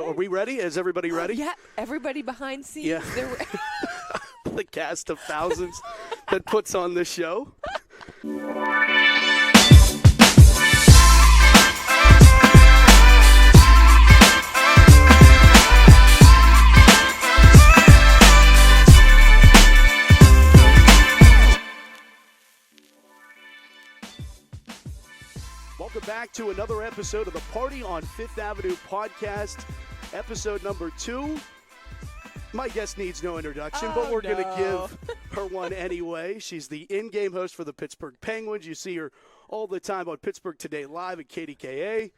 Are we ready? Is everybody ready? Yeah, everybody behind scenes. Yeah. The cast of thousands that puts on this show. Welcome back to another episode of the Party on Fifth Avenue podcast, episode number 2. My guest needs no introduction, but we're going to give her one anyway. She's the in-game host for the Pittsburgh Penguins. You see her all the time on Pittsburgh Today Live at KDKA.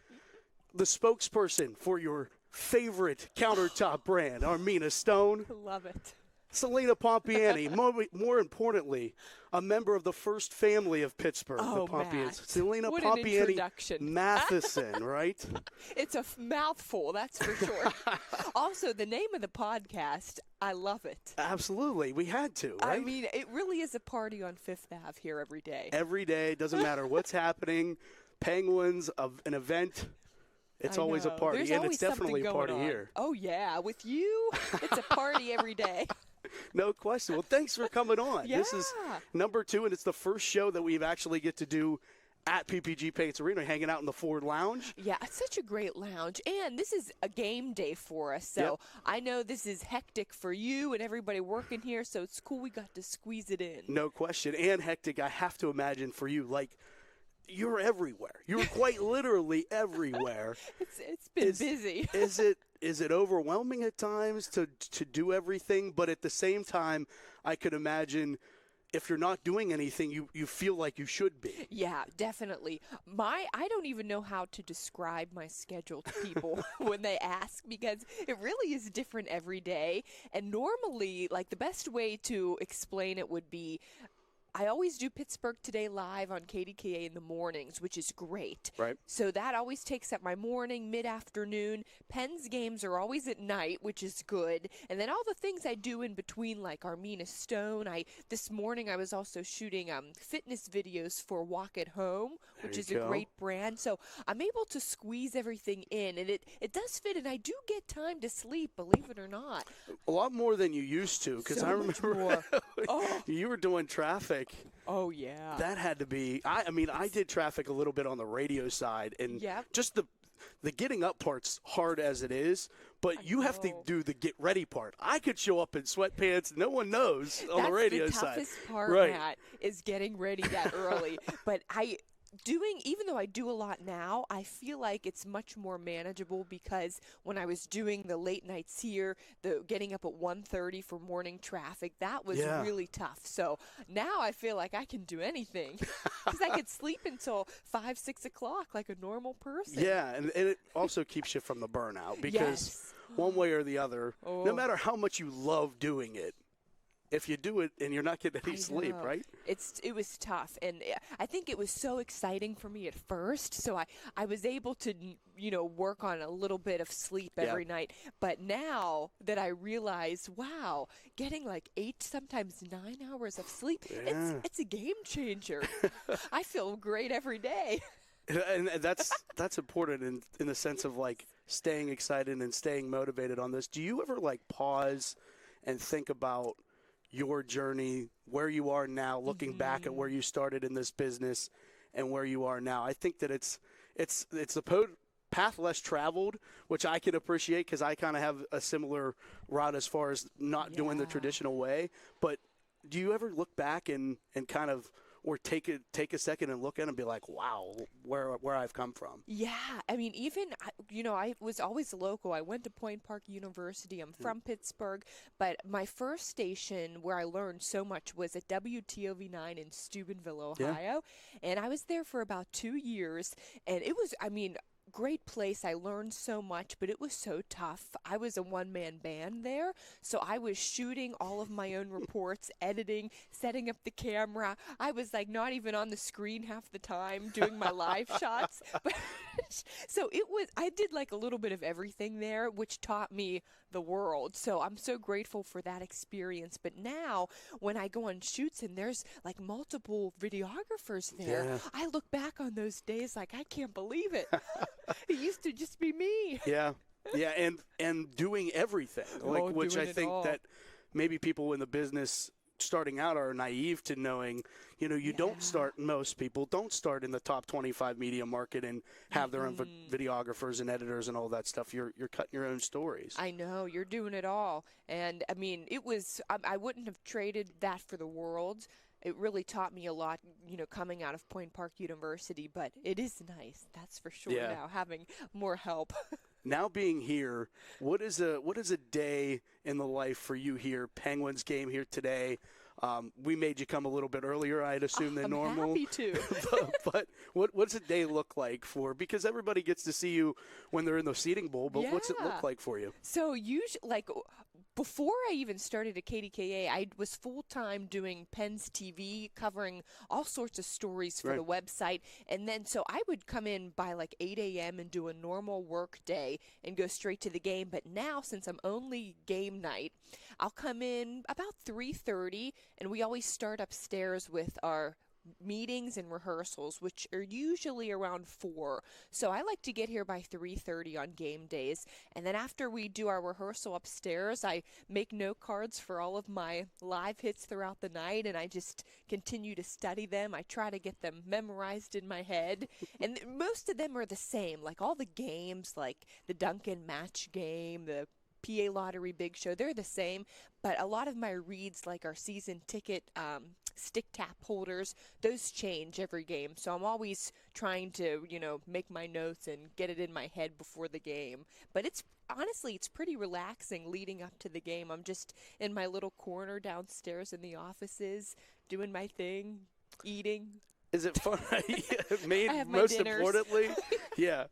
The spokesperson for your favorite countertop brand, Armina Stone. Love it. Celina Pompeani, more importantly, a member of the first family of Pittsburgh, the Pompeans. Celina Pompeani Mathison, right? It's a mouthful, that's for sure. Also, the name of the podcast, I love it. Absolutely. We had to, right? I mean, it really is a party on Fifth Ave here every day. Every day. Doesn't matter what's happening. Penguins, an event. It's always a party, There's and it's definitely a party here. Oh, yeah. With you, it's a party every day. No question. Well, thanks for coming on. Yeah. This is number 2, and it's the first show that we've actually get to do at PPG Paints Arena, hanging out in the Ford Lounge. Yeah, it's such a great lounge. And this is a game day for us. So I know this is hectic for you and everybody working here, so it's cool we got to squeeze it in. No question. And hectic, I have to imagine, for you. Like, you're everywhere. You're quite literally everywhere. It's been busy. Is it overwhelming at times to do everything? But at the same time, I could imagine if you're not doing anything, you feel like you should be. Yeah, definitely. I don't even know how to describe my schedule to people when they ask, because it really is different every day. And normally, like, the best way to explain it would be, I always do Pittsburgh Today Live on KDKA in the mornings, which is great. Right. So that always takes up my morning, mid-afternoon. Penn's games are always at night, which is good. And then all the things I do in between, like Armina Stone. This morning I was also shooting fitness videos for Walk at Home, which is a great brand. So I'm able to squeeze everything in, and it does fit, and I do get time to sleep, believe it or not. A lot more than you used to, because I remember you were doing traffic. Oh, yeah. That had to be – I mean, I did traffic a little bit on the radio side, and just the getting up part's hard as it is, but you have to do the get ready part. I could show up in sweatpants. No one knows on the radio side. That's the toughest part, Matt, is getting ready that early. But even though I do a lot now, I feel like it's much more manageable, because when I was doing the late nights here, the getting up at 1:30 for morning traffic, that was really tough. So now I feel like I can do anything, because I could sleep until 5, 6 o'clock like a normal person. Yeah, and it also keeps you from the burnout, because one way or the other, no matter how much you love doing it, if you do it and you're not getting any sleep, right? It was tough, and I think it was so exciting for me at first, so I was able to, work on a little bit of sleep every night. But now that I realize, wow, getting like 8, sometimes 9 hours of sleep, it's a game changer. I feel great every day. And that's important in the sense of, like, staying excited and staying motivated on this. Do you ever, like, pause and think about your journey, where you are now, looking back at where you started in this business and where you are now? I think that it's a path less traveled, which I can appreciate, because I kind of have a similar route as far as not doing the traditional way. But do you ever look back and kind of, or take a second and look at it and be like, wow, where I've come from? Yeah. I mean, even, I was always local. I went to Point Park University. I'm from Pittsburgh. But my first station where I learned so much was at WTOV9 in Steubenville, Ohio. And I was there for about 2 years. And it was, great place. I learned so much, but it was so tough. I was a one-man band there, so I was shooting all of my own reports, editing, setting up the camera. I was like not even on the screen half the time doing my live shots. But so I did like a little bit of everything there, which taught me the world. So I'm so grateful for that experience. But now when I go on shoots and there's like multiple videographers there, I look back on those days like I can't believe it. It used to just be me. Yeah. Yeah, and doing everything, which I think that maybe people in the business starting out are naive to knowing, you don't start, most people don't start in the top 25 media market and have their own videographers and editors and all that stuff. You're cutting your own stories. I know, you're doing it all. And I mean, I wouldn't have traded that for the world. It really taught me a lot, coming out of Point Park University, but it is nice, that's for sure now, having more help. Now being here, what is a day in the life for you here? Penguins game here today. We made you come a little bit earlier, I'd assume, than normal. I'm happy to. but what's a day look like because everybody gets to see you when they're in the seating bowl, but what's it look like for you? So usually, before I even started at KDKA, I was full-time doing Penn's TV, covering all sorts of stories for the website. And then so I would come in by 8 a.m. and do a normal work day and go straight to the game. But now, since I'm only game night, I'll come in about 3:30, and we always start upstairs with our meetings and rehearsals, which are usually around 4. So I like to get here by 3:30 on game days. And then after we do our rehearsal upstairs, I make note cards for all of my live hits throughout the night, and I just continue to study them. I try to get them memorized in my head. And most of them are the same, like all the games, like the Duncan match game, the PA Lottery Big Show, they're the same, but a lot of my reads, like our season ticket stick tap holders, those change every game. So I'm always trying to, make my notes and get it in my head before the game. But honestly, it's pretty relaxing leading up to the game. I'm just in my little corner downstairs in the offices, doing my thing, eating. Is it fun? Most dinners. Importantly, yeah.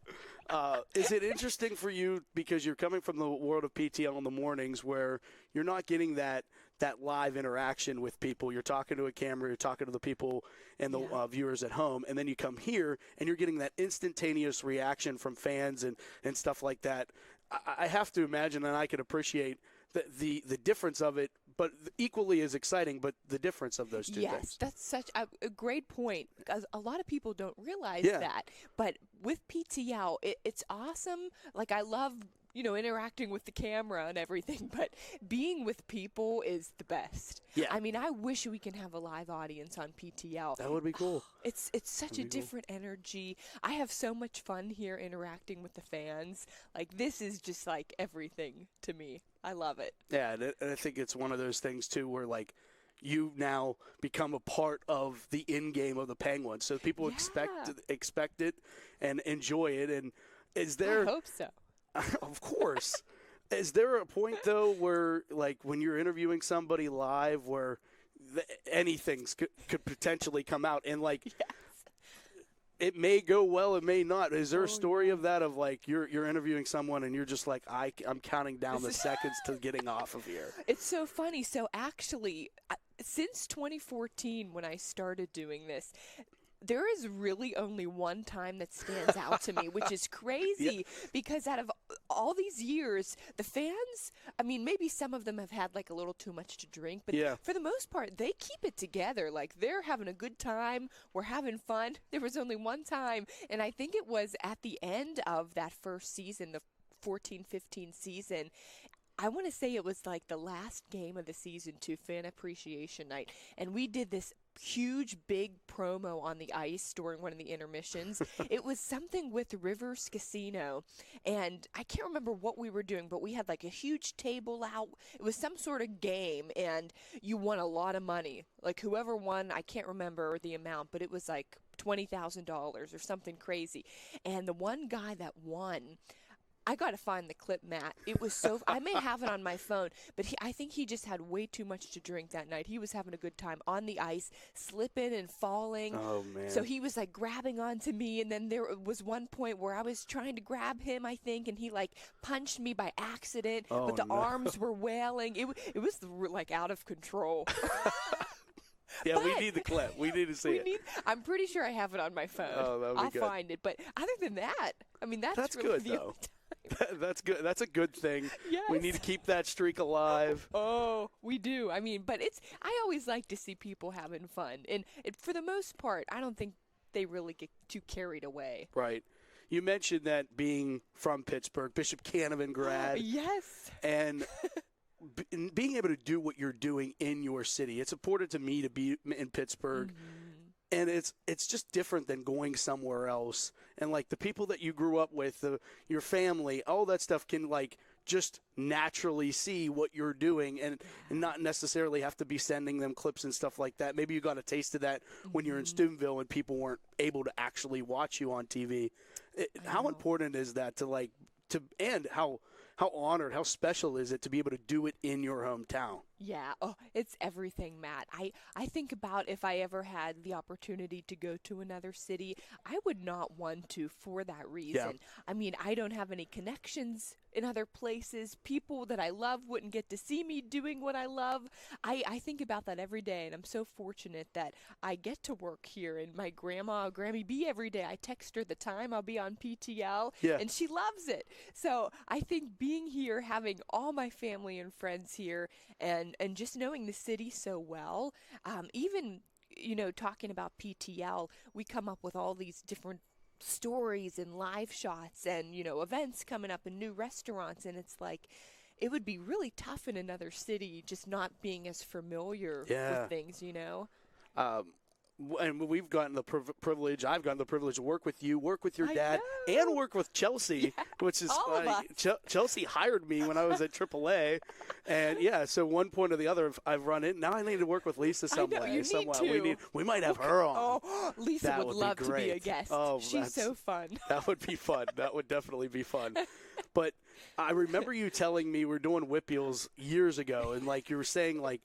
Is it interesting for you because you're coming from the world of PTL in the mornings where you're not getting that live interaction with people? You're talking to a camera, you're talking to the people and the viewers at home, and then you come here and you're getting that instantaneous reaction from fans and stuff like that. I have to imagine, and I can appreciate the difference of it, but equally as exciting, but the difference of those two things. Yes, that's such a great point, because a lot of people don't realize that. But with PTL, it's awesome. I love, interacting with the camera and everything, but being with people is the best. Yeah. I mean, I wish we can have a live audience on PTL. That would be cool. It's such a different energy. I have so much fun here interacting with the fans. This is just everything to me. I love it. Yeah, and I think it's one of those things too where you now become a part of the in game of the Penguins, so people expect it and enjoy it. And is there? I hope so. Of course. Is there a point though where when you're interviewing somebody live where anything could potentially come out and it may go well, it may not. Is there a story of that, of you're interviewing someone and you're just I'm counting down the seconds to getting off of here? It's so funny. So actually, since 2014 when I started doing this, there is really only one time that stands out to me, which is crazy because out of all these years, the fans, I mean, maybe some of them have had a little too much to drink, but for the most part, they keep it together. They're having a good time. We're having fun. There was only one time, and I think it was at the end of that first season, the 14-15 season. I want to say it was the last game of the season too, Fan Appreciation Night, and we did this huge big promo on the ice during one of the intermissions. It was something with Rivers Casino, and I can't remember what we were doing, but we had a huge table out. It was some sort of game, and you won a lot of money. Whoever won, I can't remember the amount, but it was $20,000 or something crazy. And the one guy that won, I got to find the clip, Matt. It was so – I may have it on my phone, but I think he just had way too much to drink that night. He was having a good time on the ice, slipping and falling. Oh, man. So he was, grabbing onto me, and then there was one point where I was trying to grab him, I think, and he, punched me by accident, but the arms were wailing. It was, out of control. Yeah, we need the clip. We need to see it. I'm pretty sure I have it on my phone. Oh, that would be good. I'll find it. But other than that, I mean, that's really good, the though. That's good. That's a good thing. Yes. We need to keep that streak alive. Oh, we do. I mean, but I always like to see people having fun. And for the most part, I don't think they really get too carried away. Right. you mentioned that being from Pittsburgh, Bishop Canavan grad. Yes. And being able to do what you're doing in your city. It's important to me to be in Pittsburgh. And it's just different than going somewhere else. And, like, the people that you grew up with, your family, all that stuff can, like, just naturally see what you're doing and not necessarily have to be sending them clips and stuff like that. Maybe you got a taste of that when you're in Steubenville and people weren't able to actually watch you on TV. How important is that and how honored, how special is it to be able to do it in your hometown? Yeah. Oh, it's everything, Matt. I think about if I ever had the opportunity to go to another city, I would not want to for that reason. Yeah. I mean, I don't have any connections in other places. People that I love wouldn't get to see me doing what I love. I think about that every day, and I'm so fortunate that I get to work here. And my grandma, Grammy B, every day, I text her the time I'll be on PTL, and she loves it. So I think being here, having all my family and friends here, and just knowing the city so well, even, talking about PTL, we come up with all these different stories and live shots and, events coming up and new restaurants. And it's like, it would be really tough in another city just not being as familiar with things, And we've gotten the privilege, I've gotten the privilege to work with you, work with your dad, and work with Chelsea, which is Chelsea hired me when I was at AAA. And, so one point or the other, I've run in. Now I need to work with Lisa some way. We might have her on. Oh, Lisa would love to be a guest. Oh, she's so fun. That would be fun. That would definitely be fun. But I remember you telling me we're doing Whippeals years ago, and, like, you were saying, like,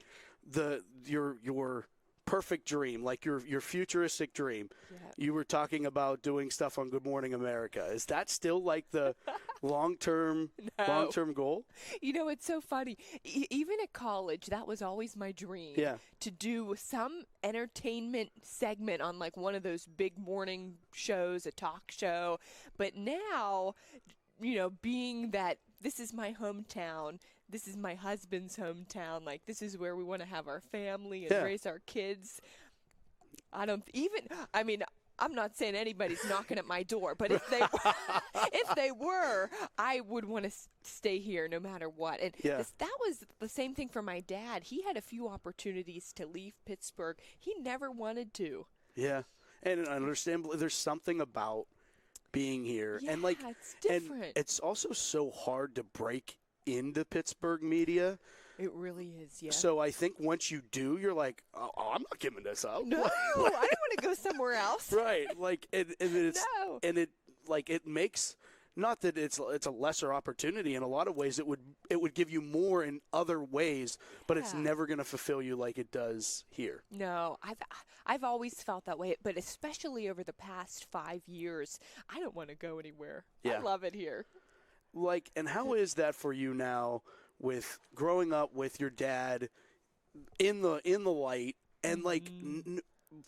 your perfect dream, like your futuristic dream. Yeah. You were talking about doing stuff on Good Morning America. Is that still, like, the long-term goal? It's so funny. Even at college, that was always my dream. Yeah. To do some entertainment segment on, like, one of those big morning shows, a talk show. But now, being that this is my hometown, this is my husband's hometown, like, this is where we want to have our family and raise our kids. I'm not saying anybody's knocking at my door, but if they were, I would want to stay here no matter what. And that was the same thing for my dad. He had a few opportunities to leave Pittsburgh. He never wanted to. Yeah. And understandably, there's something about being here. Yeah, and, like, it's different. And it's also so hard to break into Pittsburgh media. It really is, yeah. So I think once you do, you're like, oh, I'm not giving this up. No, I don't want to go somewhere else. Right. Like, it makes, not that it's a lesser opportunity. In a lot of ways, it would give you more in other ways, but it's never going to fulfill you like it does here. No, I've always felt that way, but especially over the past 5 years, I don't want to go anywhere. I love it here. Like, and how is that for you now with growing up with your dad in the light and, like,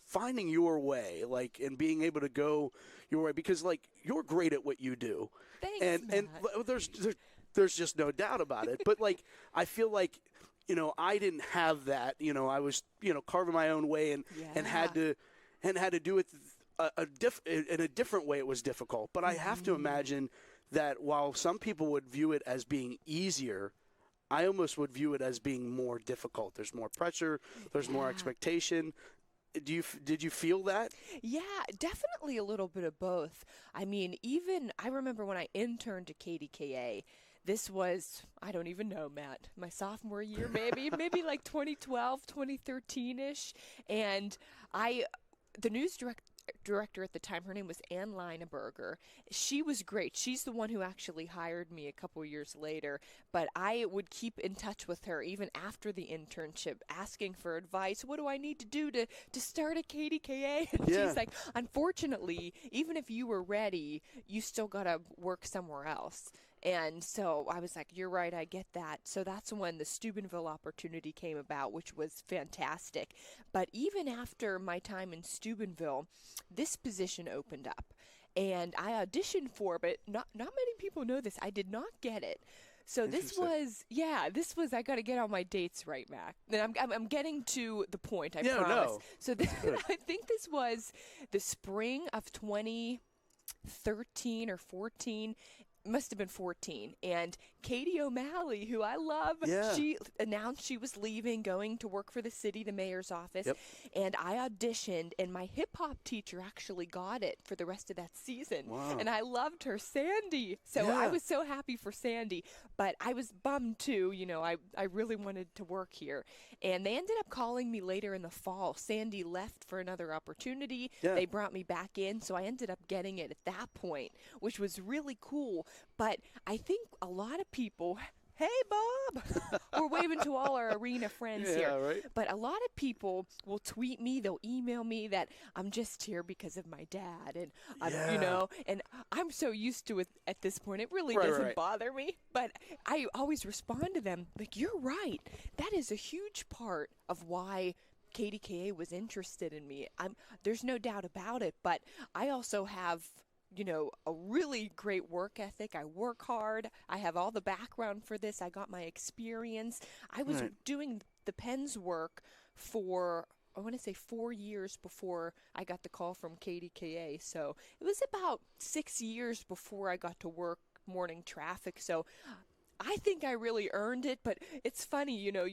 finding your way, like, and being able to go your way, because, like, you're great at what you do. Thanks, and there's just no doubt about it. But, like, I feel like, I didn't have that. I was, carving my own way and had to do it in a different way. It was difficult. But I have to imagine that while some people would view it as being easier, I almost would view it as being more difficult. There's more pressure. There's more expectation. Did you feel that? Yeah, definitely a little bit of both. I mean, even I remember when I interned at KDKA, this was, I don't even know, Matt, my sophomore year, maybe like 2012, 2013-ish. And the news director at the time, her name was Ann Leineberger. She was great. She's the one who actually hired me a couple years later, but I would keep in touch with her even after the internship, asking for advice. What do I need to do to start a KDKA? And she's like, unfortunately, even if you were ready, you still got to work somewhere else. And so I was like, you're right, I get that. So that's when the Steubenville opportunity came about, which was fantastic. But even after my time in Steubenville, this position opened up. And I auditioned for, but not many people know this. I did not get it. So this was, I got to get all my dates right, Mac. And I'm getting to the point, I promise. No. So I think this was the spring of 2013, 13 or 14. Must have been 14. And Katie O'Malley, who I love, she announced she was leaving, going to work for the city, the mayor's office. Yep. And I auditioned, and my hip-hop teacher actually got it for the rest of that season. Wow. And I loved her, Sandy. So I was so happy for Sandy. But I was bummed, too. You know, I really wanted to work here. And they ended up calling me later in the fall. Sandy left for another opportunity. Yeah. They brought me back in, so I ended up getting it at that point, which was really cool. But I think a lot of people, hey, Bob, we're waving to all our arena friends here. Right. But a lot of people will tweet me, they'll email me that I'm just here because of my dad. And, you know, and I'm so used to it at this point, it really doesn't bother me. But I always respond to them, like, you're right. That is a huge part of why KDKA was interested in me. There's no doubt about it. But I also have, you know, a really great work ethic. I work hard. I have all the background for this. I got my experience. I was doing the Pens work for, I want to say 4 years before I got the call from KDKA. So it was about 6 years before I got to work morning traffic. So I think I really earned it, but it's funny, you know,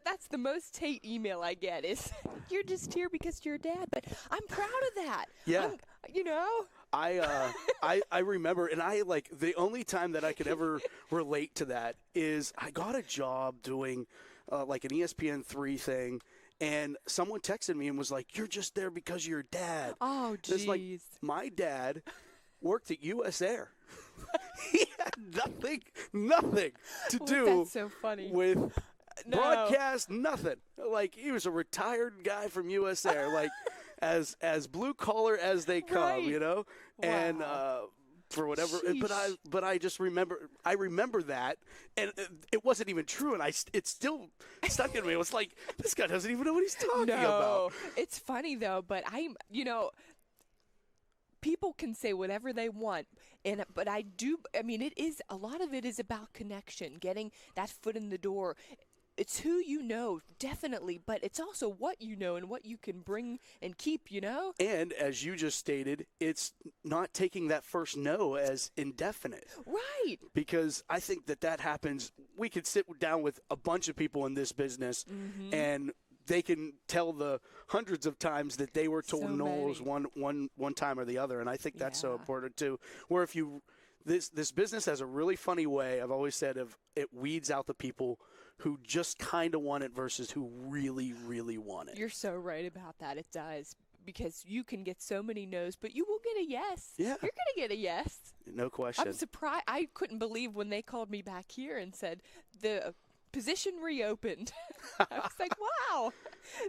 that's the most hate email I get is you're just here because you're dad, but I'm proud of that. Yeah. You know? I remember, and the only time that I could ever relate to that is I got a job doing like an ESPN3 thing, and someone texted me and was like, "You're just there because you're dad." Oh, jeez. It's like, my dad worked at U.S. Air. He had nothing to do that's so funny. with broadcast, nothing. Like, he was a retired guy from US Air, like as blue collar as they come, you know? Wow. And for whatever, but I just remember that, and it wasn't even true, and it still stuck in me. It was like, this guy doesn't even know what he's talking about. It's funny though, but people can say whatever they want, but I mean, a lot of it is about connection, getting that foot in the door. It's who you know, definitely, but it's also what you know and what you can bring and keep, you know? And as you just stated, it's not taking that first no as indefinite. Right. Because I think that happens. We could sit down with a bunch of people in this business, and they can tell the hundreds of times that they were told no's one time or the other, and I think that's so important too. Where if this business has a really funny way, I've always said, of it weeds out the people who just kind of want it versus who really, really want it. You're so right about that. It does. Because you can get so many no's, but you will get a yes. Yeah. You're going to get a yes. No question. I'm surprised. I couldn't believe when they called me back here and said the position reopened. I was like, wow.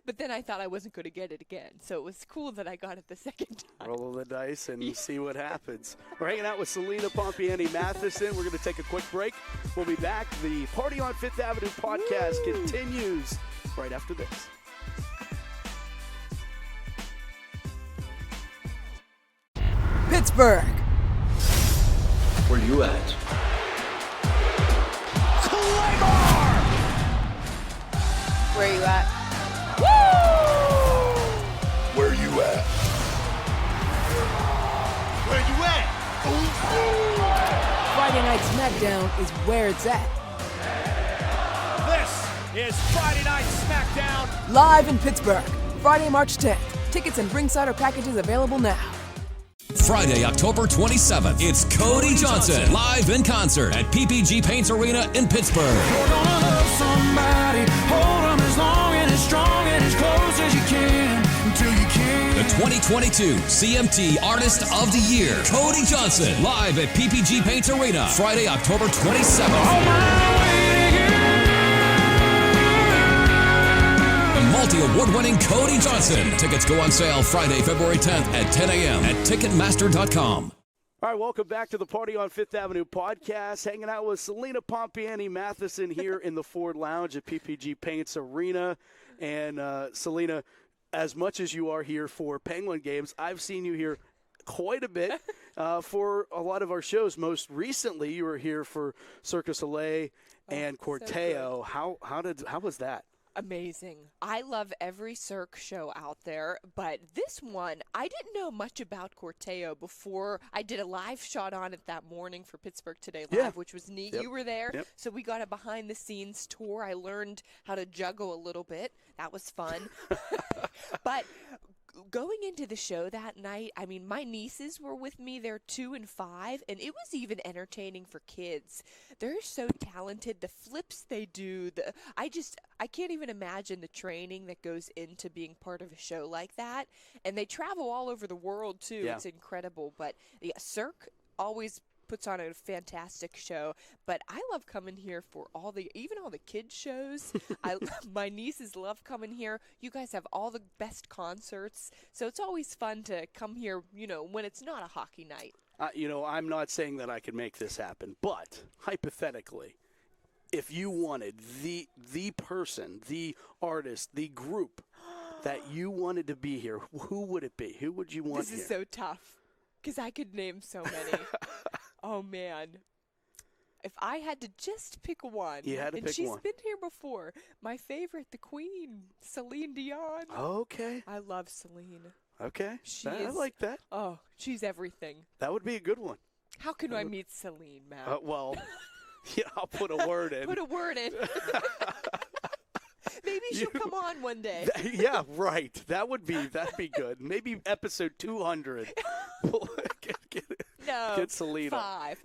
But then I thought I wasn't going to get it again. So it was cool that I got it the second time. Roll the dice and see what happens. We're hanging out with Celina Pompeani Mathison. We're going to take a quick break. We'll be back. The Party on Fifth Avenue podcast continues right after this. Pittsburgh. Where you at? Where you at? Woo! Where you at? Where you at? Friday Night SmackDown is where it's at. This is Friday Night SmackDown. Live in Pittsburgh, Friday, March 10th. Tickets and ringsider packages available now. Friday, October 27th, it's Cody Johnson live in concert at PPG Paints Arena in Pittsburgh. You're gonna love somebody, hold them as long and as strong and as close as you can until you can. The 2022 CMT Artist of the Year, Cody Johnson, live at PPG Paints Arena, Friday, October 27th. On my way to you. Multi-award-winning Cody Johnson. Tickets go on sale Friday, February 10th at 10 a.m. at Ticketmaster.com. All right, welcome back to the Party on Fifth Avenue podcast. Hanging out with Celina Pompeani Mathison here in the Ford Lounge at PPG Paints Arena. And Celina, as much as you are here for Penguin games, I've seen you here quite a bit for a lot of our shows. Most recently, you were here for Circus Soleil and Corteo. So how was that? Amazing. I love every Cirque show out there, but this one, I didn't know much about Corteo before I did a live shot on it that morning for Pittsburgh Today Live, Yeah. which was neat. Yep. You were there, Yep. so we got a behind-the-scenes tour. I learned how to juggle a little bit. That was fun. But going into the show that night, I mean, my nieces were with me. They're 2 and 5, and it was even entertaining for kids. They're so talented. The flips they do, I can't even imagine the training that goes into being part of a show like that. And they travel all over the world, too. Yeah. It's incredible. But yeah, Cirque always puts on a fantastic show, but I love coming here for even all the kids shows. My nieces love coming here. You guys have all the best concerts, so it's always fun to come here, when it's not a hockey night. I'm not saying that I could make this happen, but hypothetically, if you wanted the person, the artist, the group that you wanted to be here, who would it be? Who would you want This here? is so tough because I could name so many. Oh, man. If I had to just pick one, You had to and pick she's one. been here before, my favorite, the Queen, Celine Dion. Okay. I love Celine. Okay. I is- like that. Oh, she's everything. That would be a good one. How can I meet Celine, Matt? Well, yeah, I'll put a word in. Put a word in. Maybe she'll come on one day. Yeah, right. That'd be good. Maybe episode 200. No, Get Selena. 5.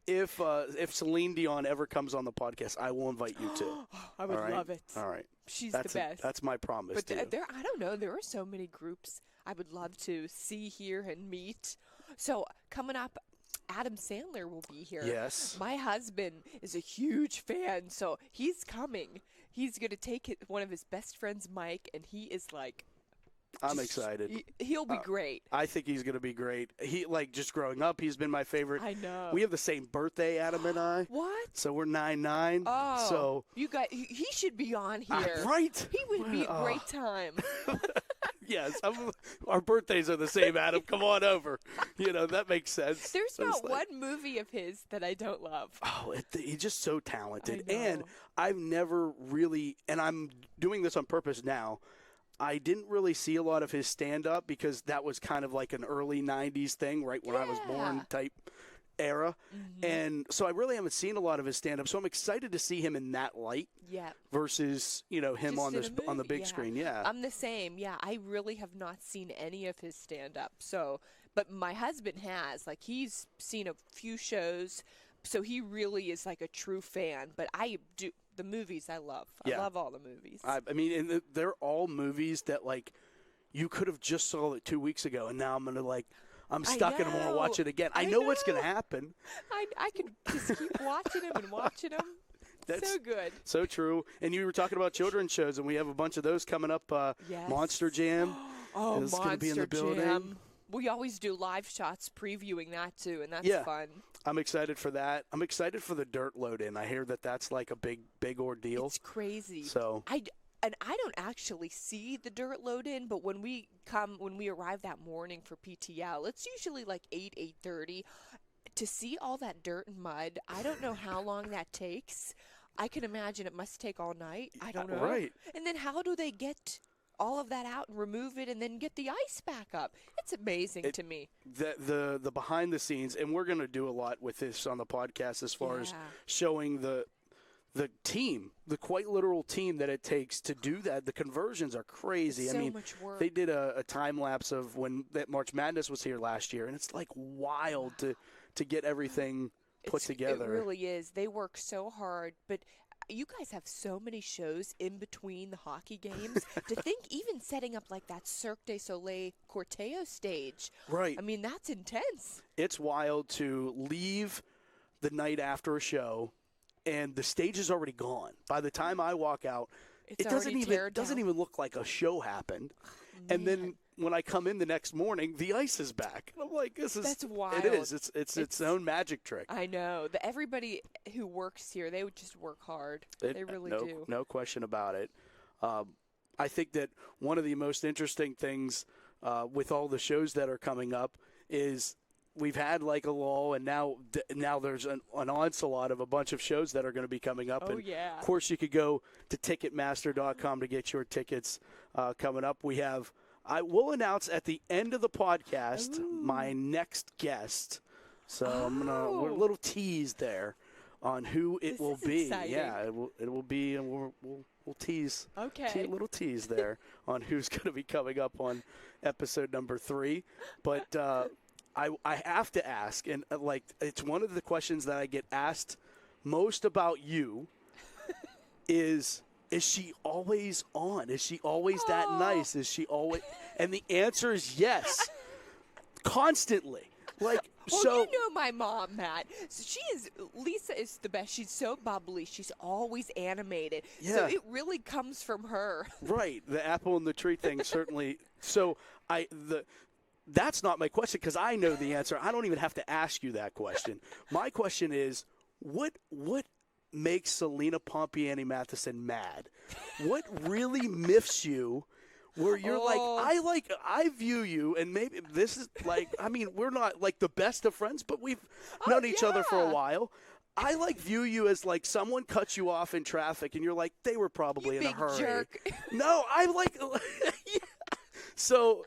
If Celine Dion ever comes on the podcast, I will invite you too. I would All right? love it. All right. She's That's the best. That's my promise But to you. I don't know. There are so many groups I would love to see here and meet. So coming up, Adam Sandler will be here. Yes. My husband is a huge fan, so he's coming. He's going to take one of his best friends, Mike, and he is like... I'm excited. He'll be great. I think he's going to be great. He just growing up, he's been my favorite. I know. We have the same birthday, Adam and I. What? So we're 9/9. Oh, So you guys, he should be on here. right. He would be a great time. Yes, our birthdays are the same, Adam. Come on over. That makes sense. There's So it's not like- one movie of his that I don't love. Oh, he's just so talented. I know. And I've never really, and I'm doing this on purpose now, I didn't really see a lot of his stand-up because that was kind of like an early 90s thing, right when I was born Yeah. type era. Mm-hmm. And so I really haven't seen a lot of his stand-up. So I'm excited to see him in that light Yeah. versus, him Just on in this a on the movie, big yeah. screen. Yeah. I'm the same. Yeah, I really have not seen any of his stand-up. So, but my husband has. Like, he's seen a few shows, so he really is like a true fan. But I do the movies. I love. Yeah. I love all the movies. I mean, and they're all movies that like you could have just saw it 2 weeks ago, and now I'm stuck in them. I want to watch it again. I know what's going to happen. I could just keep watching them and watching them. That's so good. So true. And you were talking about children's shows, and we have a bunch of those coming up. Yes. Monster Jam Oh, is going to be in the Monster building. Jam. We always do live shots previewing that too, and that's Yeah. fun. I'm excited for that. I'm excited for the dirt load in. I hear that that's like a big ordeal. It's crazy. So I don't actually see the dirt load in, but when we arrive that morning for PTL, it's usually like 8:30. To see all that dirt and mud, I don't know how long that takes. I can imagine it must take all night. I don't know. Right. And then how do they get all of that out and remove it and then get the ice back up? It's amazing to me. the behind the scenes, and we're going to do a lot with this on the podcast as far as Yeah. showing the team, the quite literal team that it takes to do that. The conversions are crazy. It's I so mean, much work. they did a time lapse of when that March Madness was here last year, and it's like wild to get everything put together. It really is. They work so hard, but you guys have so many shows in between the hockey games. To think even setting up like that Cirque du Soleil Corteo stage. Right. I mean, that's intense. It's wild to leave the night after a show and the stage is already gone. By the time I walk out, It's it doesn't already even teared doesn't down. even look like a show happened. And then when I come in the next morning, the ice is back. And I'm like, this is That's wild. It is. It's its own magic trick. I know. Everybody who works here, they would just work hard. They really do. No question about it. I think that one of the most interesting things with all the shows that are coming up is we've had like a lull, and now there's an onslaught of a bunch of shows that are going to be coming up. Oh, and yeah. Of course, you could go to Ticketmaster.com to get your tickets coming up. I will announce at the end of the podcast my next guest. So we're a little teased there on who it will be. Exciting. Yeah, it will be, and we'll tease. Okay. A little tease there on who's going to be coming up on episode number 3. But I have to ask, and it's one of the questions that I get asked most about you is she always on? Is she always that nice? Is she always? And the answer is yes, constantly. Well, you know my mom, Matt. So Lisa is the best. She's so bubbly. She's always animated. Yeah. So it really comes from her. Right. The apple in the tree thing certainly. So that's not my question because I know the answer. I don't even have to ask you that question. My question is, what makes Celina Pompeani Mathison mad? What really miffs you? Where you're I view you, and maybe this is we're not like the best of friends, but we've known each other for a while. I view you as someone cuts you off in traffic, and you're like, they were probably in a hurry. Jerk. No, yeah. So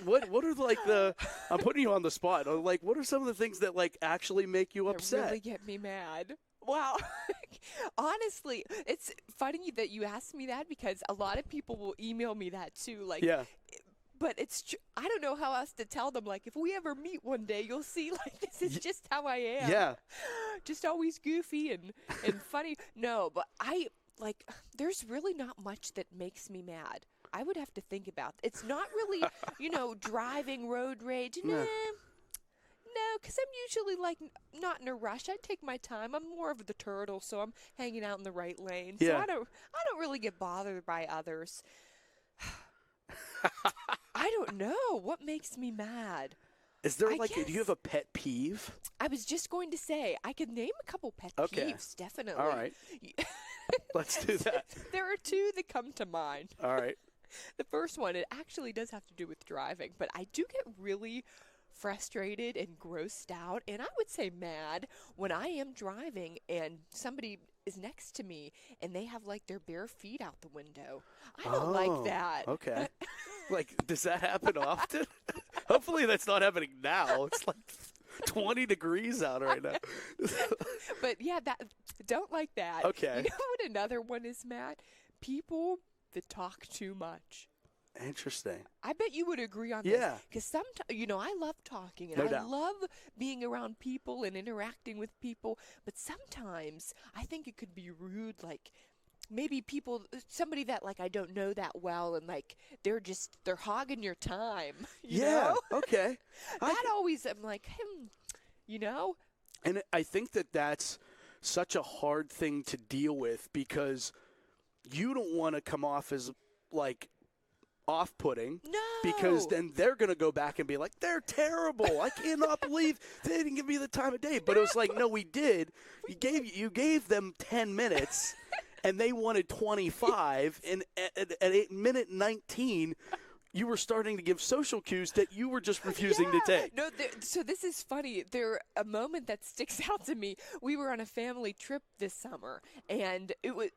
what are I'm putting you on the spot. What are some of the things that actually make you upset? That really get me mad. Wow. Honestly, it's funny that you asked me that because a lot of people will email me that too. Yeah. But I don't know how else to tell them. If we ever meet one day, you'll see, this is just how I am. Yeah. Just always goofy and funny. No, but there's really not much that makes me mad. I would have to think about it. It's not really, driving, road rage. Nah. No, because I'm usually not in a rush. I take my time. I'm more of the turtle, so I'm hanging out in the right lane. So Yeah. I don't really get bothered by others. I don't know what makes me mad. Is there guess. do you have a pet peeve? I was just going to say I could name a couple pet peeves. Definitely. All right. Let's do that. There are 2 that come to mind. All right. The first one, it actually does have to do with driving, but I do get really frustrated and grossed out, and I would say mad when I am driving and somebody is next to me and they have their bare feet out the window. I don't like that. Okay. Does that happen often? Hopefully that's not happening now. It's 20 degrees out right now. But yeah, don't like that. Okay. You know what another one is, Matt? People that talk too much. Interesting. I bet you would agree on this. Yeah. Because sometimes, I love talking and No I doubt. love being around people and interacting with people. But sometimes I think it could be rude. Maybe somebody that I don't know that well and they're hogging your time. You know? Okay. That always, I'm like, And I think that's such a hard thing to deal with because you don't want to come off as off-putting. No. Because then they're going to go back and be like, they're terrible. I cannot believe they didn't give me the time of day. But it was no, we did. You gave them 10 minutes, and they wanted 25. And at minute 19, you were starting to give social cues that you were just refusing to take. No, so this is funny. A moment that sticks out to me. We were on a family trip this summer, and it was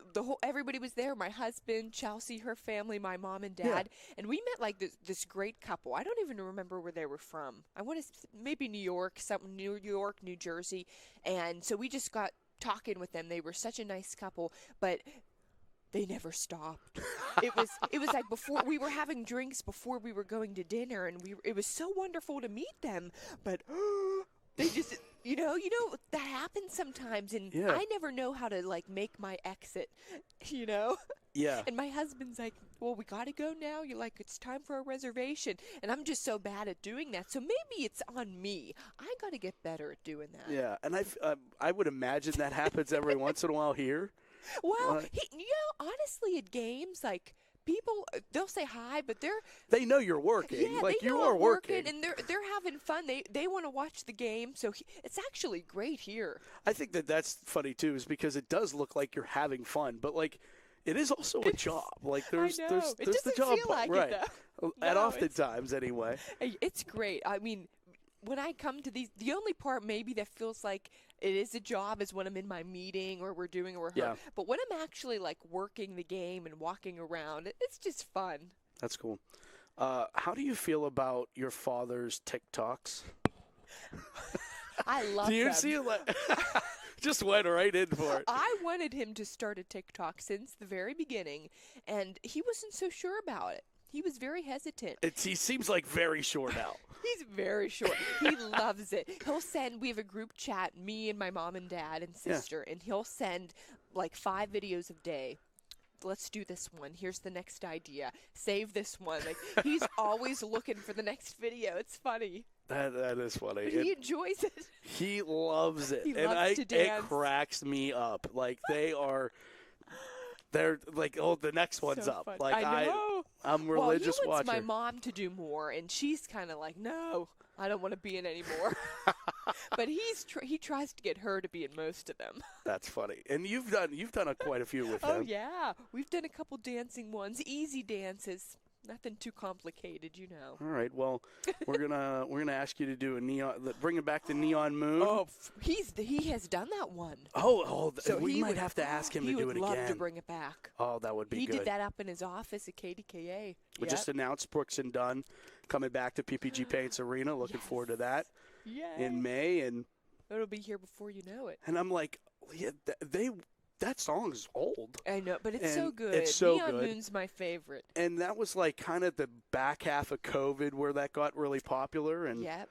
everybody was there. My husband, Chelsea, her family, my mom and dad, and we met this great couple. I don't even remember where they were from. I want to maybe New York, New Jersey, and so we just got talking with them. They were such a nice couple, but they never stopped. It was before we were having drinks before we were going to dinner, and it was so wonderful to meet them. But they just, that happens sometimes, and I never know how to make my exit. Yeah. And my husband's like, "Well, we got to go now." You're like, "It's time for a reservation," and I'm just so bad at doing that. So maybe it's on me. I got to get better at doing that. Yeah, and I would imagine that happens every once in a while here. Well, honestly, at games, people, they'll say hi, but they know you're working. Yeah, they you know are I'm working, and they're having fun. They want to watch the game, so it's actually great here. I think that's funny too, is because it does look like you're having fun, but it is also a job. There's I know. It the doesn't job feel part, like it, right? though. At No, oftentimes, anyway. It's great. I mean, when I come to these, the only part maybe that feels like it is a job is when I'm in my meeting or we're doing a rehearsal. Yeah. But when I'm actually like working the game and walking around, it's just fun. That's cool. How do you feel about your father's TikToks? I love Do you them. see like just went right in for it? I wanted him to start a TikTok since the very beginning, and he wasn't so sure about it. He was very hesitant. He seems like very short now. He's very short. He loves it. We have a group chat, me and my mom and dad and sister, and he'll send like 5 videos a day. Let's do this one. Here's the next idea. Save this one. Like, he's always looking for the next video. It's funny. That is funny. But he enjoys it. He loves it. He and loves to dance. It cracks me up. Like they're like, oh, the next one's So up. funny. Like I know. I'm religious he wants watcher. my mom to do more, and she's kind of like, no, I don't want to be in anymore. But he tries to get her to be in most of them. That's funny. And you've done quite a few with Oh him. yeah, we've done a couple dancing ones, easy dances, nothing too complicated, you know. All right. Well, we're gonna ask you to do a neon. Bringing back the Neon Moon. Oh, he has done that one. So we he might would- have to ask him he to do would it love again. to bring it back. Oh, that would be He good. did that up in his office at KDKA. We just announced Brooks and Dunn coming back to PPG Paints Arena. Looking forward to that in May, and it'll be here before you know it. I'm like, yeah, that song's old. I know, but it's And so good. it's so Neon good. Moon's my favorite. And that was like kind of the back half of COVID where that got really popular, and Yep.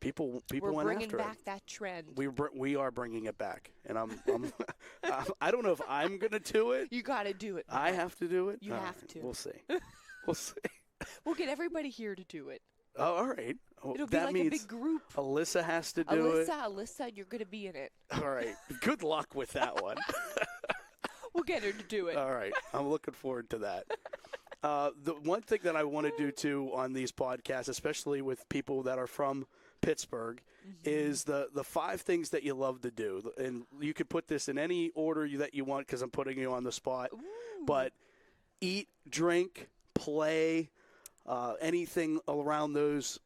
people We're went bringing after back it. that trend. We are bringing it back, and I'm I don't know if I'm gonna do it. You got to do it. I have to do it. You All have right, to. We'll see. We'll see. We'll get everybody here to do it. Oh, all right. Oh, It'll be that like means a big group. Alyssa has to do it. Alyssa, you're going to be in it. All right. Good luck with that one. We'll get her to do it. All right. I'm looking forward to that. The one thing that I want to do, too, on these podcasts, especially with people that are from Pittsburgh, is the 5 things that you love to do. And you could put this in any order that you want because I'm putting you on the spot. Ooh. But eat, drink, play, anything around those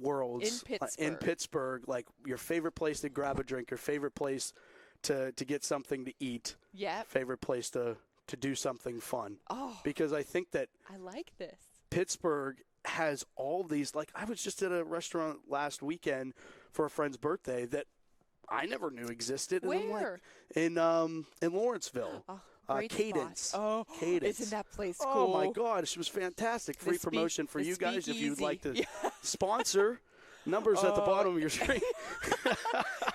worlds In Pittsburgh, like your favorite place to grab a drink, your favorite place to get something to eat, Yep. favorite place to do something fun. Oh, Because I think that I like this. Pittsburgh has all these, like I was just at a restaurant last weekend for a friend's birthday that I never knew existed. And I'm like, Where? in Lawrenceville. Oh, great Cadence. spot. Oh, Cadence. isn't that place Oh cool? my gosh, it was fantastic. Free promotion for the you guys if you'd like to speakeasy. sponsor. Numbers at the bottom of your screen.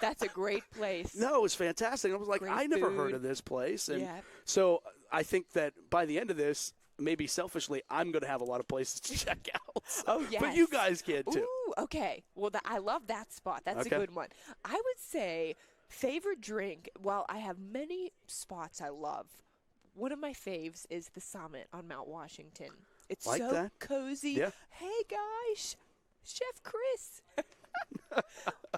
That's a great place. No, it was fantastic. I was like, Great I never heard food. of this place. And Yeah. so I think that by the end of this, maybe selfishly, I'm going to have a lot of places to check out. Oh, yes. But you guys can too. Ooh, okay. Well, I love that spot. That's Okay. a good one. I would say favorite drink. Well, I have many spots I love. One of my faves is the Summit on Mount Washington. It's Like so that? cozy. Yeah. Hey, guys. Chef Chris.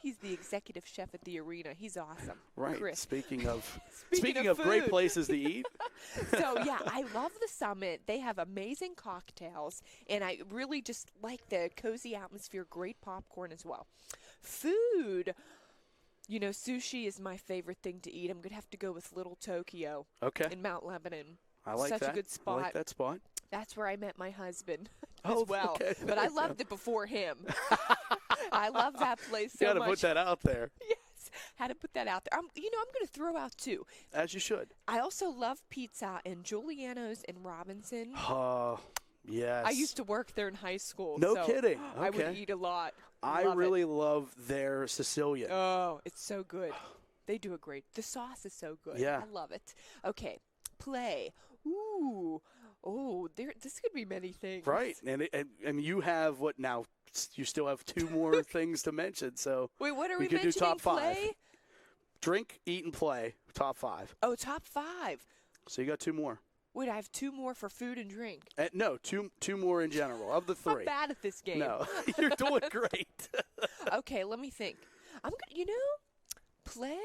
He's the executive chef at the arena. He's awesome. Right. Chris. Speaking of Speaking of great food. places to eat. So, yeah, I love the Summit. They have amazing cocktails, and I really just like the cozy atmosphere, great popcorn as well. Food, you know, sushi is my favorite thing to eat. I'm going to have to go with Little Tokyo Okay. in Mount Lebanon. I like Such that. a good spot. I like that spot. That's where I met my husband Oh, as well. okay. But I loved it before him. I love that place so You got to much. put that out there, Yes, had to put that out there. I'm going to throw out 2. as you should. I also love pizza in Giuliano's in Robinson. Oh, yes. I used to work there in high school. No so kidding. I would Okay. eat a lot. I Love it. really love their Sicilian. Oh, it's so good. They do a great. The sauce is so good. Yeah. I love it. Okay, play. Ooh, oh, this could be many things. Right, and you have what now? You still have 2 more things to mention. So Wait, what are we we could do mentioning? top 5. Play? Drink, eat, and play. Top 5. Oh, top 5. So you got 2 more. Wait, I have 2 more for food and drink. No, two more in general of the 3. I'm bad at this game. No, you're doing great. Okay, let me think. I'm gonna, play.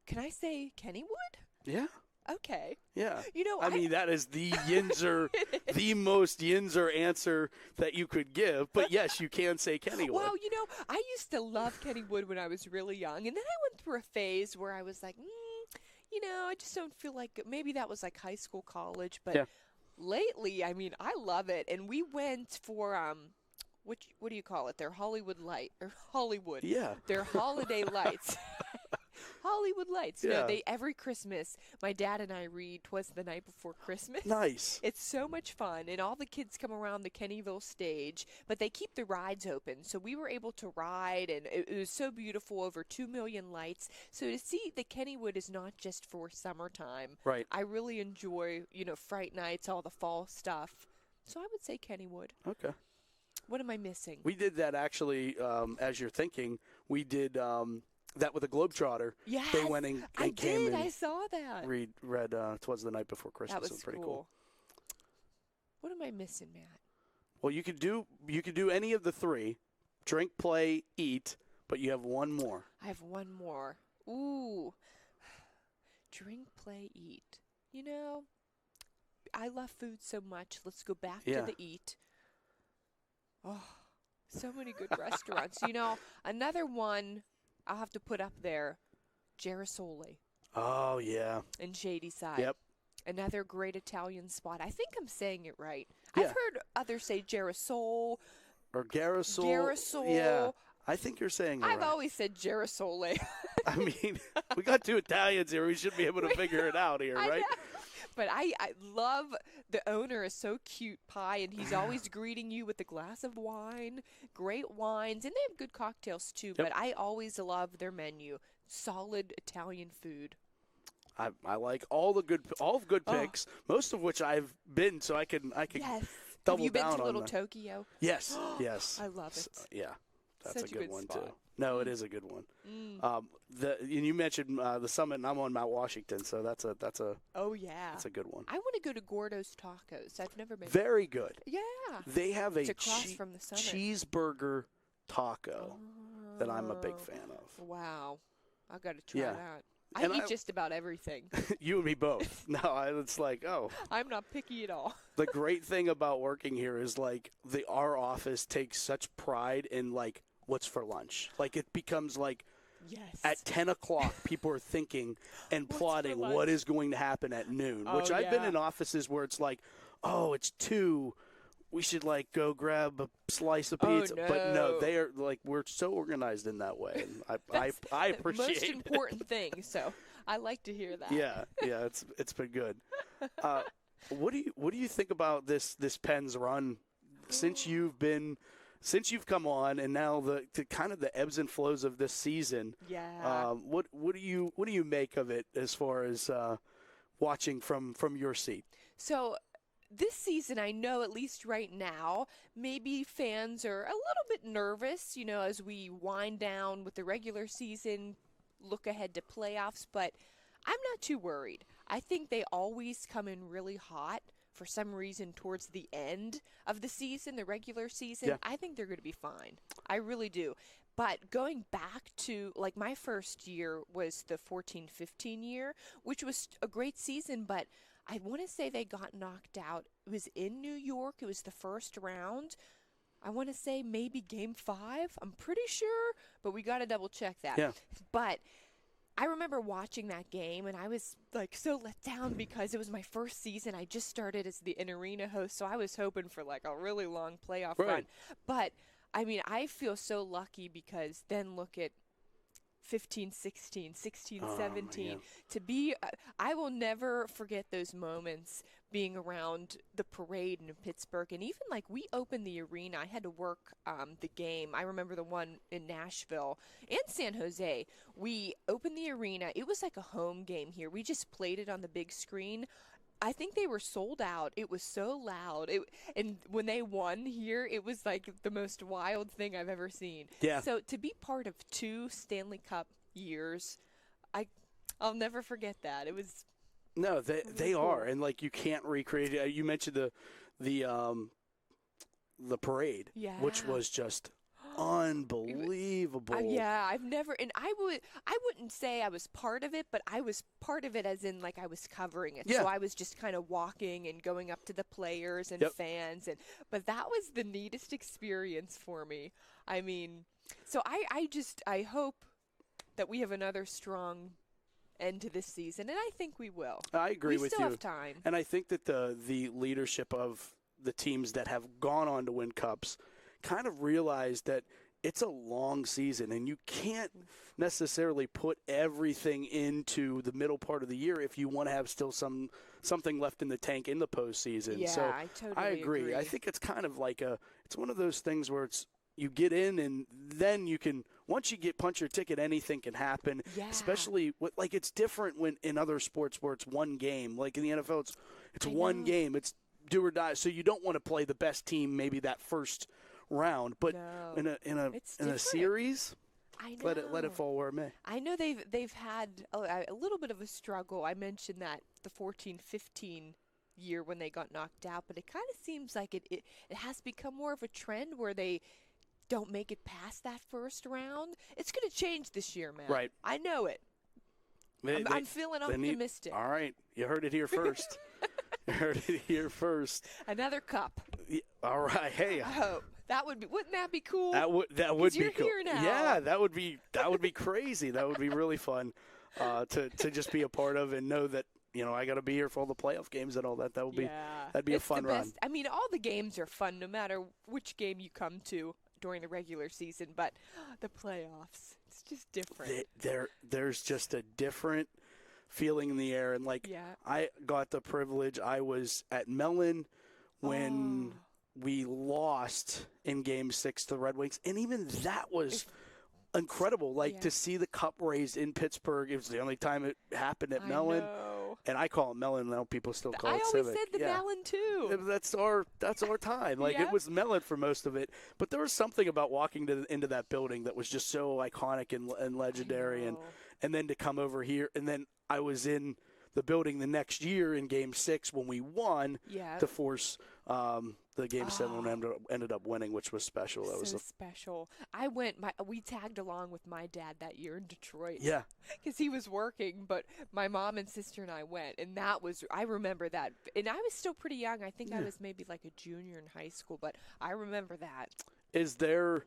Can I say Kennywood? Yeah. Okay. Yeah. You know, I mean, that is the Yinzer, the most Yinzer answer that you could give. But yes, you can say Kennywood. Well, you know, I used to love Kennywood when I was really young, and then I went through a phase where I was like, you know, I just don't feel like maybe that was like high school, college, but Yeah. lately, I mean, I love it, and we went for what do you call it? Their Hollywood light or Hollywood? Yeah. Their holiday lights. Hollywood lights. You know, Yeah. every Christmas, my dad and I read "'Twas the Night Before Christmas." Nice. It's so much fun, and all the kids come around the Kennyville stage, but they keep the rides open. So we were able to ride, and it was so beautiful, over 2 million lights. So to see the Kennywood is not just for summertime. Right. I really enjoy, you know, Fright Nights, all the fall stuff. So I would say Kennywood. Okay. What am I missing? We did that actually, as you're thinking. We did that with a Globetrotter. Yes, They went and I came did. and I saw that. read "'Twas the Night Before Christmas." That was It was pretty cool. cool. What am I missing, Matt? Well, you could do any of the three: drink, play, eat. But you have one more. I have one more. Ooh. Drink, play, eat. You know, I love food so much. Let's go back Yeah. to the eat. Oh, so many good restaurants. You know, another one I'll have to put up there, Girasoli Oh yeah. in Shadyside. Yep. Another great Italian spot. I think I'm saying it right. Yeah. I've heard others say Girasol. Or Garrisol. Girasol. Yeah. I think you're saying it I've right. always said Girasole. I mean, we got two Italians here. We should be able to figure it out here, I right? know. But I love the owner is so cute, Pie, and he's always greeting you with a glass of wine, great wines, and they have good cocktails too. Yep. But I always love their menu, solid Italian food. I like all the good picks, most of which I've been, so I can Yes. double Have you been down to on Little that. Tokyo? Yes, yes. I love it. Yeah, that's Such a a good good one spot. too. No, it is a good one. And you mentioned the Summit, and I'm on Mount Washington, so that's a Oh yeah. that's a good one. I want to go to Gordo's Tacos. I've never been. Very good. Yeah. They have a It's across from the Summit. cheeseburger taco that I'm a big fan of. Wow. I got to try Yeah. that. I And eat just about everything. You and me both. It's like, oh. I'm not picky at all. The great thing about working here is like our office takes such pride in like what's for lunch. Like it becomes like Yes. at 10 o'clock people are thinking and What's for plotting lunch? what is going to happen at noon. Oh, Which I've been yeah. in offices where it's like, oh, it's 2. We should like go grab a slice of Oh, pizza. But no, no. they are like we're so organized in that way. And I That's appreciate the most it. important thing. So I like to hear that. Yeah, it's been good. What do you think about this Pens run since you've come on, and now the kind of the ebbs and flows of this season? Yeah. What do you make of it as far as watching from your seat? So this season, I know at least right now, maybe fans are a little bit nervous, you know, as we wind down with the regular season, look ahead to playoffs, but I'm not too worried. I think they always come in really hot for some reason towards the end of the season, the regular season. Yeah. I think they're going to be fine. I really do. But going back to, like, my first year was the 14-15 year, which was a great season, but I want to say they got knocked out. It was in New York. It was the first round. I want to say maybe game 5. I'm pretty sure, but we got to double check that. Yeah. But I remember watching that game, and I was like so let down because it was my first season. I just started as the in-arena host, so I was hoping for like a really long playoff Right. run. But I mean, I feel so lucky because then look at 15, 16, 16, Oh, 17. man. To be, I will never forget those moments being around the parade in Pittsburgh. And even like we opened the arena, I had to work the game. I remember the one in Nashville and San Jose. We opened the arena. It was like a home game here. We just played it on the big screen. I think they were sold out. It was so loud. And when they won here, it was like the most wild thing I've ever seen. Yeah. So to be part of 2 Stanley Cup years, I'll never forget that. It was No, they really are, cool. and like you can't recreate it. You mentioned the parade, which Yeah. was just unbelievable. Yeah, I've never, and I wouldn't say I was part of it, but I was part of it as in like I was covering it. Yeah. So I was just kind of walking and going up to the players and Yep. fans, but that was the neatest experience for me. I mean, so I hope that we have another strong end to this season, and I think we will. I agree with you. We still have time. And I think that the leadership of the teams that have gone on to win cups kind of realize that it's a long season, and you can't necessarily put everything into the middle part of the year if you want to have still something left in the tank in the postseason. Yeah, so I totally agree. I think it's kind of like it's one of those things where you get in, and then you can, once you punch your ticket, anything can happen. Yeah. Especially like it's different when in other sports where it's one game. Like in the NFL, it's one game. It's do or die. So you don't want to play the best team maybe that first round, but No. in a series, I know. let it fall where it may. I know they've had a little bit of a struggle. I mentioned that the 14-15 year when they got knocked out, but it kind of seems like it has become more of a trend where they don't make it past that first round. It's going to change this year, man. Right. I know it. I'm feeling optimistic. All right. You heard it here first. You heard it here first. Another cup. Yeah, all right. Hey. I hope. Wouldn't that be cool? That would be you're cool. Here now. Yeah, that would be crazy. That would be really fun to just be a part of and know that I got to be here for all the playoff games and all that. That'd be a fun run. I mean, all the games are fun no matter which game you come to during the regular season, but the playoffs, it's just different. There's just a different feeling in the air, and I got the privilege. I was at Mellon when we lost in Game 6 to the Red Wings, and even that was incredible. To see the cup raised in Pittsburgh. It was the only time it happened at Mellon. Know. And I call it Mellon now. People still call it Civic. I Civic. always said the Mellon too. That's our time. It was Mellon for most of it. But there was something about walking into that building that was just so iconic and legendary. And then to come over here, and then I was in the building the next year in Game 6 when we won to force the Game 7 ended up winning, which was special. That was special. We tagged along with my dad that year in Detroit. Yeah. Because he was working, but my mom and sister and I went, and I remember that. And I was still pretty young. I think I was maybe like a junior in high school, but I remember that. Is there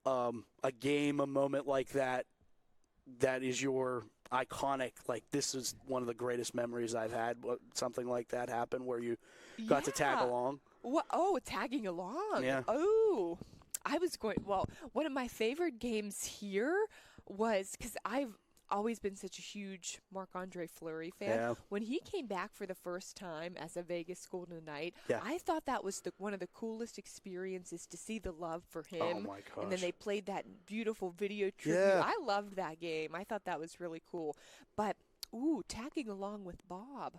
a game, a moment like that is your iconic, like this is one of the greatest memories I've had, something like that happen where you got to tag along? What? Oh, tagging along. Yeah. Oh, one of my favorite games here was, because I've always been such a huge Marc-Andre Fleury fan. Yeah. When he came back for the first time as a Vegas Golden Knight, yeah. I thought that was one of the coolest experiences to see the love for him. Oh my gosh. And then they played that beautiful video tribute. Yeah. I loved that game. I thought that was really cool. But, tagging along with Bob,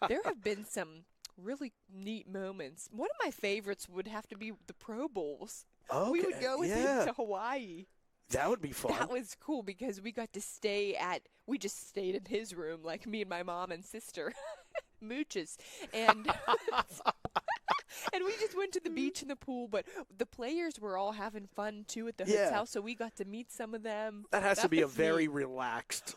there have been some really neat moments. One of my favorites would have to be the Pro Bowls. Okay. We would go with him to Hawaii. That would be fun. That was cool because we got to we just stayed in his room, like me and my mom and sister, mooches. And and we just went to the beach and the pool, but the players were all having fun too at the hotel, so we got to meet some of them. That has to be a very relaxed,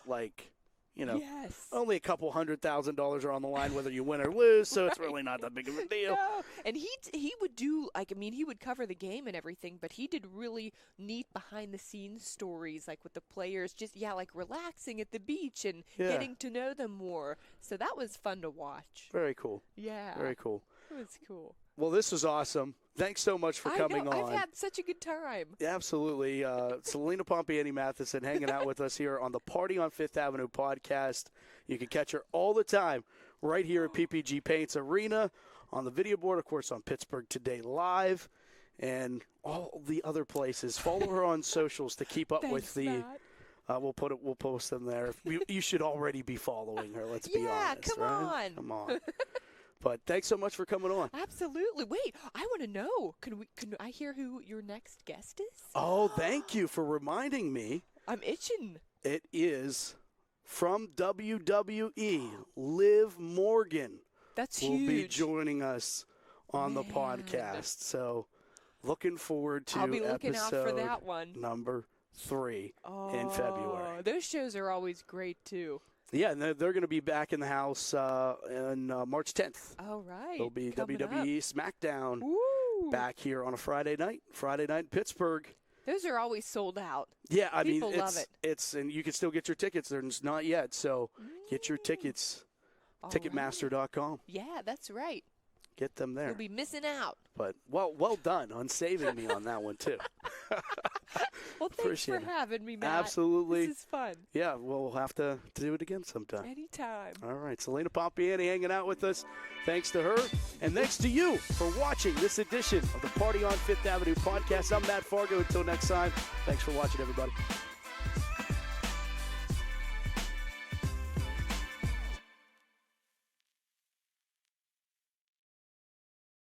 yes. Only a couple $100,000 are on the line whether you win or lose, so it's really not that big of a deal. No. And he would do, he would cover the game and everything, but he did really neat behind-the-scenes stories, with the players, just, relaxing at the beach and getting to know them more. So that was fun to watch. Very cool. Yeah. Very cool. It was cool. Well, this was awesome. Thanks so much for coming on. I've had such a good time. Absolutely. Celina Pompeani Mathison hanging out with us here on the Party on Fifth Avenue podcast. You can catch her all the time right here at PPG Paints Arena, on the video board, of course, on Pittsburgh Today Live, and all the other places. Follow her on socials to keep up with the. We'll post them there. You should already be following her. Let's be honest. Yeah, come on. But thanks so much for coming on. Absolutely. Wait, I want to know. Can I hear who your next guest is? Oh, thank you for reminding me. I'm itching. It is from WWE, Liv Morgan. That's will huge. Be joining us on the podcast. So looking forward to I'll be looking out for episode that one. number 3 in February. Those shows are always great, too. Yeah, and they're going to be back in the house on March 10th. All right. It'll be coming WWE up. SmackDown Woo. back here on a Friday night in Pittsburgh. Those are always sold out. Yeah, I People mean, love it. It's and you can still get your tickets. There's not yet, so get your tickets. All Ticketmaster.com. Yeah, that's right. Get them there. You'll be missing out. But well done on saving me on that one too. Well, thanks Appreciate for it. having me, Matt. Absolutely. This is fun. Yeah, we'll have to do it again sometime. Anytime. All right, Celina Pompeani hanging out with us. Thanks to her, and thanks to you for watching this edition of the Party on Fifth Avenue podcast. I'm Matt Fargo. Until next time, thanks for watching, everybody.